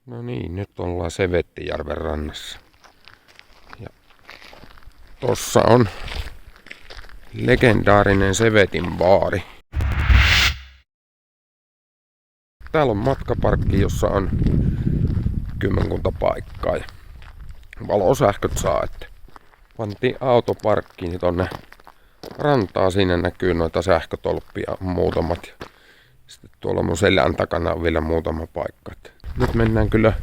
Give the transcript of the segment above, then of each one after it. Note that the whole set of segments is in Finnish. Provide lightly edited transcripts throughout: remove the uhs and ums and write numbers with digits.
No niin, nyt ollaan Sevettijärven rannassa. Ja tossa on legendaarinen Sevetin baari. Täällä on matkaparkki, jossa on kymmenkunta paikkaa. Ja valosähköt saa, että pantiin autoparkkiin tonne rantaa. Siinä näkyy noita sähkötolppia muutamat. Sitten tuolla mun selän takana on vielä muutama paikka. Nyt mennään kyllä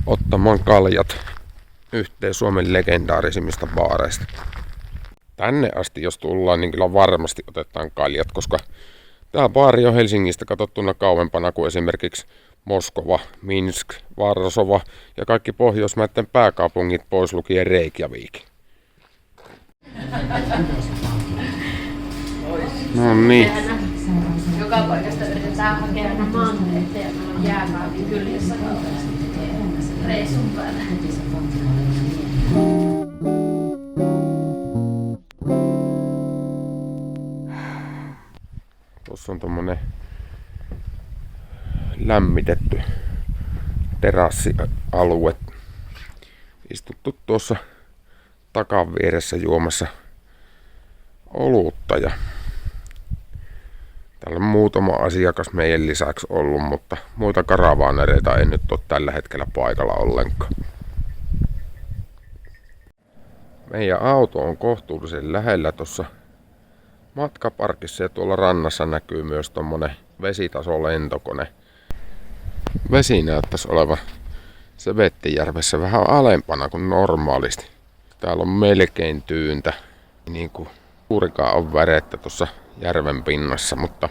ottamaan kaljat yhteen Suomen legendaarisimmista baareista. Tänne asti jos tullaan, niin kyllä varmasti otetaan kaljat, koska tämä baari on Helsingistä katsottuna kauempana kuin esimerkiksi Moskova, Minsk, Varsova ja kaikki Pohjoismaiden pääkaupungit pois lukien Reykjavik. No niin. Joka paikasta yritetään hakea aina manneita ja meillä on jääkaapin kyljessä reissun päällä. Tuossa on tommonen lämmitetty terassialue. Istuttu tuossa takan vieressä juomassa olutta ja täällä on muutama asiakas meidän lisäksi ollut, mutta muita karavaanereita ei nyt ole tällä hetkellä paikalla ollenkaan. Meidän auto on kohtuullisen lähellä tuossa matkaparkissa ja tuolla rannassa näkyy myös tommonen vesitasolentokone. Vesi näyttäisi olevan Sevettijärvessä vähän alempana kuin normaalisti. Täällä on melkein tyyntä, niin kuin juurikaan on värettä tuossa järven pinnassa, mutta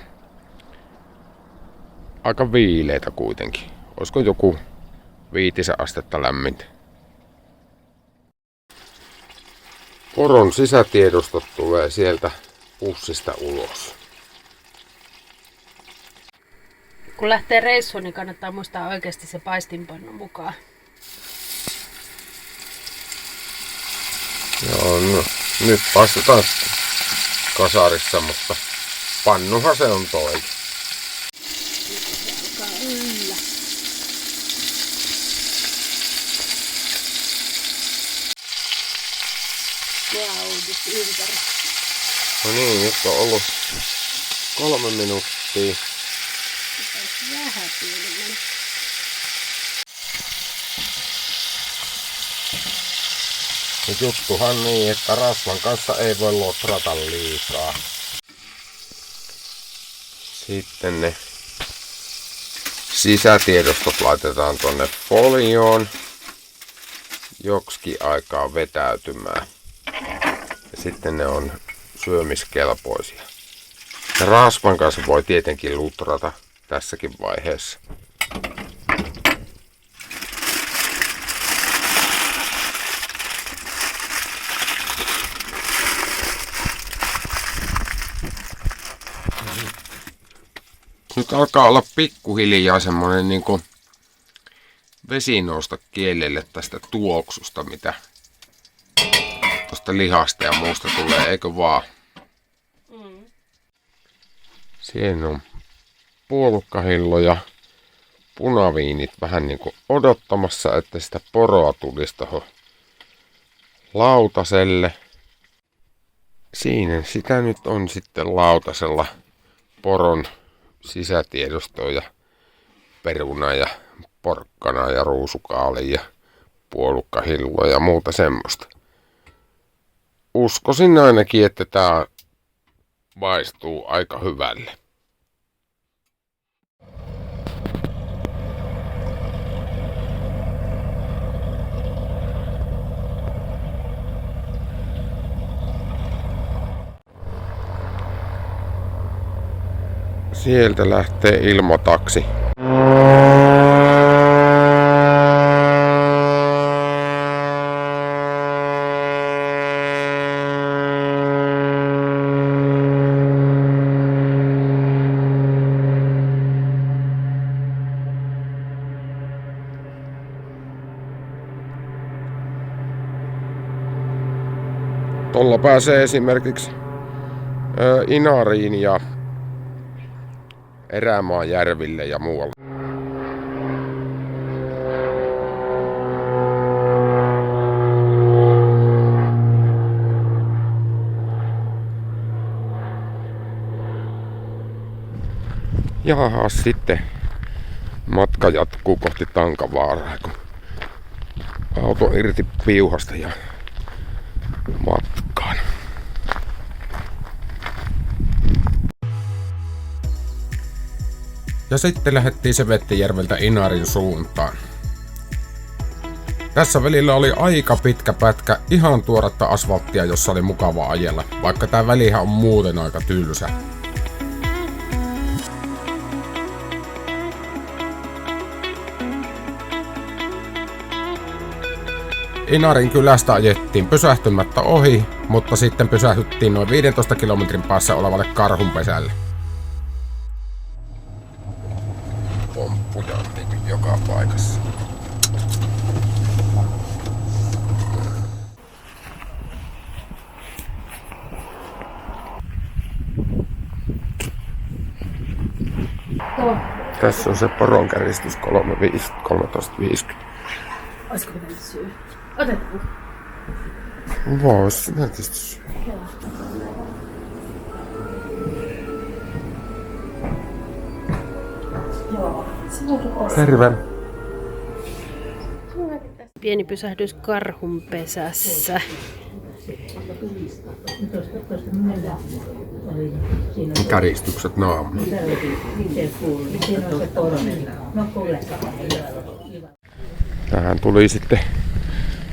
aika viileitä kuitenkin. Olisiko joku 5 astetta lämmintä? Poron sisätiedostot tulee sieltä pussista ulos. Kun lähtee reissuun, niin kannattaa muistaa oikeasti se paistinpannu mukaan. Joo, no, nyt paistetaan kasarissa, mutta pannuhan se on toi. Alkaa yllä. Jauhdit ympäri. No niin, nyt on ollut 3 minuuttia. Pitäisi vähän pienemmän. Nyt juttuhan niin, että rasvan kanssa ei voi lotrata liikaa. Sitten ne sisätiedostot laitetaan tonne folioon joksikin aikaa vetäytymään. Ja sitten ne on syömiskelpoisia. Ja rasvan kanssa voi tietenkin lutrata tässäkin vaiheessa. Nyt alkaa olla pikkuhiljaa semmonen niinku vesi nousta kielelle tästä tuoksusta, mitä tosta lihasta ja muusta tulee, eikö vaan? Siinä on puolukkahillo ja punaviinit vähän niinku odottamassa, että sitä poroa tulisi tohon lautaselle. Siinä sitä nyt on sitten lautasella poron sisätiedostoa ja peruna ja porkkana ja ruusukaali ja puolukkahilloa ja muuta semmoista. Uskoisin ainakin, että tää maistuu aika hyvälle. Sieltä lähtee ilmataksi. Tuolla pääsee esimerkiksi Inariin ja Erämaajärville ja muualle. Ja sitten matka jatkuu kohti Tankavaaraa, kun auto irti piuhasta ja matkaan. Ja sitten lähdettiin Sevettijärveltä Inarin suuntaan. Tässä välillä oli aika pitkä pätkä ihan tuoretta asfalttia, jossa oli mukava ajella, vaikka tää välihän on muuten aika tylsä. Inarin kylästä ajettiin pysähtymättä ohi, mutta sitten pysähdyttiin noin 15 kilometrin päässä olevalle karhunpesälle. Pomppuja on niin joka paikassa. Tässä on se poronkäristys 13.50. Olisiko pitänyt syödä? Otetaanko? Vois sinä tietysti syödä. Joo. Terve. Pieni pysähdys karhunpesässä. Käristykset naamuun. Tähän tuli sitten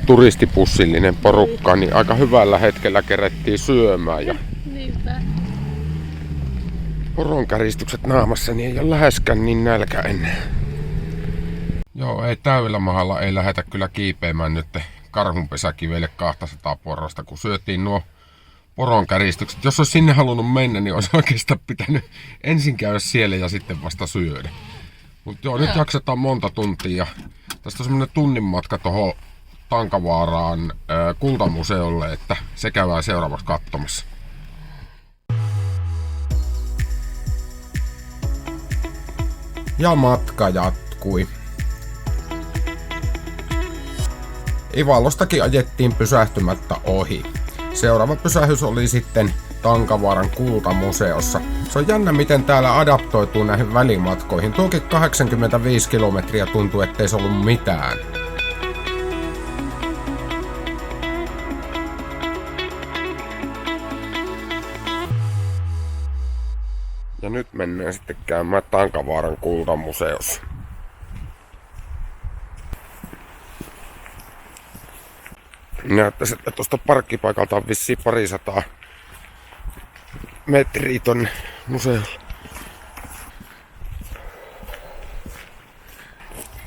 turistipussillinen porukka, niin aika hyvällä hetkellä kerettiin syömään. Ja poronkäristykset naamassa, niin ei ole läheskään niin nälkä enää. Joo, ei täydellä mahalla ei lähdetä kyllä kiipeämään nyt karhunpesäkivelle 200 porrasta, kun syötiin nuo poronkäristykset. Jos olisi sinne halunnut mennä, niin olisi oikeastaan pitänyt ensin käydä siellä ja sitten vasta syödä. Mutta joo, nyt jaksetaan monta tuntia. Ja tästä on semmonen tunnin matka tuohon Tankavaaraan kultamuseolle, että se käydään seuraavaksi katsomassa. Ja matka jatkui. Ivalostakin ajettiin pysähtymättä ohi. Seuraava pysähdys oli sitten Tankavaaran kultamuseossa. Se on jännä, miten täällä adaptoituu näihin välimatkoihin. Tuokin 85 kilometriä tuntuu, ettei se ollut mitään. Ja nyt mennään sitten käymään Tankavaaran kultamuseossa. Näyttäisi, että tuosta parkkipaikalta on vissiin 200 metriä tonne museolle.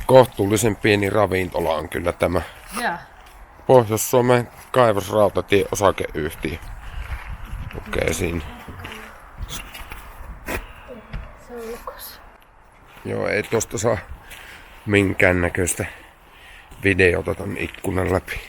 Kohtuullisen pieni ravintola on kyllä tämä. Ja. Pohjois-Suomen kaivosrautatie osakeyhtiö. Okei, siinä. Se on lukossa. Joo, ei tosta saa minkäännäköistä videota ton ikkunan läpi.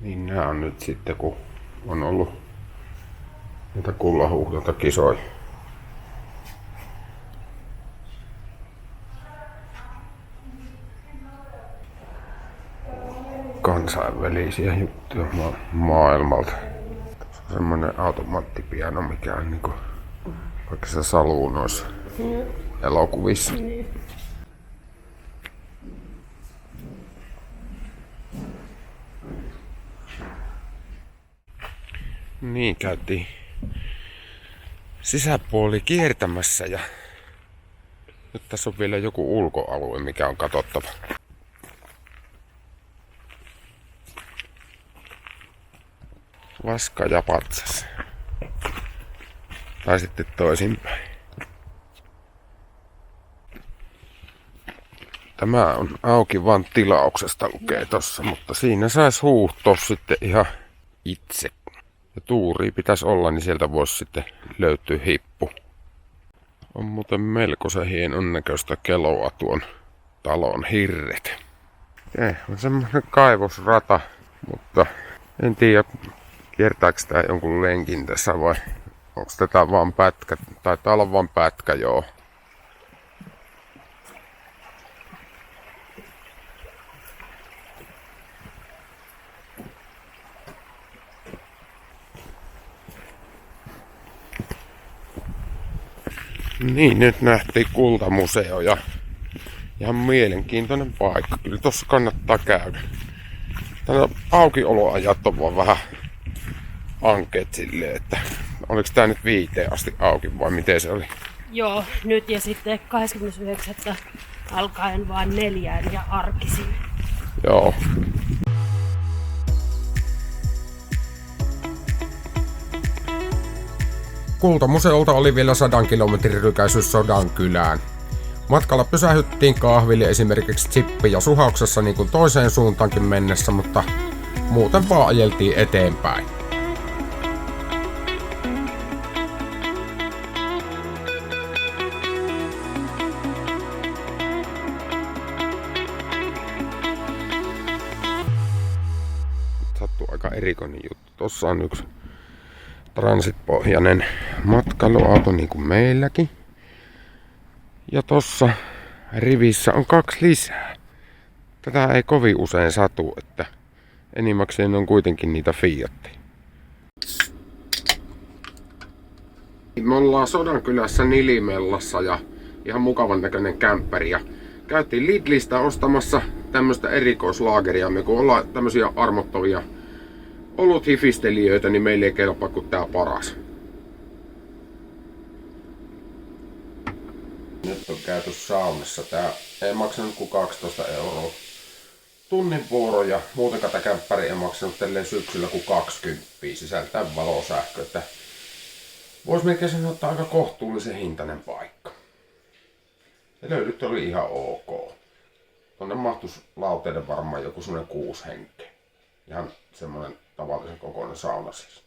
Niin nää on nyt sitten, kun on ollut niitä kullanhuuhdontakisoja. Kansainvälisiä juttuja maailmalta. Tässä on semmonen automaattipiano, mikä on niinku Vaikka se saluu noissa elokuvissa. Niin, käytiin sisäpuoli kiertämässä ja nyt tässä on vielä joku ulkoalue, mikä on katsottava. Vaska ja patsas. Tai sitten toisinpäin. Tämä on auki vaan tilauksesta lukee tossa, mutta siinä sais huuhtoa sitten ihan itse. Ja tuuri pitäisi olla, niin sieltä voisi sitten löytyä hippu. On muuten melkoisen hienon näköistä keloa tuon talon hirret. On semmoinen kaivosrata, mutta en tiedä kiertääkö tää jonkun lenkin tässä vai onko tätä vaan pätkä. Taitaa olla vaan pätkä, joo. Niin, nyt nähtiin Kultamuseo ja ihan mielenkiintoinen paikka. Kyllä tossa kannattaa käydä. Tänä aukioloajat on vaan vähän ankeet silleen, että oliko tää nyt 5 asti auki vai miten se oli? Joo, nyt ja sitten 29. alkaen vaan 4 ja arkisin. Joo. Kultamuseolta oli vielä 100 kilometrin rykäisyys Sodankylään. Matkalla pysähyttiin kahville esimerkiksi Tsippi ja Suhauksessa niin kuin toiseen suuntaankin mennessä, mutta muuten vaan ajeltiin eteenpäin. Sattuu aika erikoinen juttu. Tossa on yksi transitpohjainen matkailuauto niin kuin meilläkin. Ja tossa rivissä on 2 lisää. Tätä ei kovin usein satu, että enimmäkseen on kuitenkin niitä Fiatteja. Me ollaan Sodankylässä Nilimellassa ja ihan mukavan näköinen kämppäri. Ja käytiin Lidlistä ostamassa tämmöstä erikoislaageria. Me kun ollaan tämmösiä armottavia oluthifistelijöitä, niin meille ei kelpaa kuin tää paras. Nyt on käyty saunassa. Tää ei maksanut kuin 12 €. Tunnin vuoro ja muuten tätä kämppäri ei maksanut tälleen syksyllä kuin 20. Sisältää valosähkö. Että vois melkein sanoa, että aika kohtuullisen hintainen paikka. Se löydyt oli ihan ok. Tonne mahtuisi lauteiden varmaan joku semmonen 6 henkeä. Ihan semmonen tavallisen kokoinen sauna siis.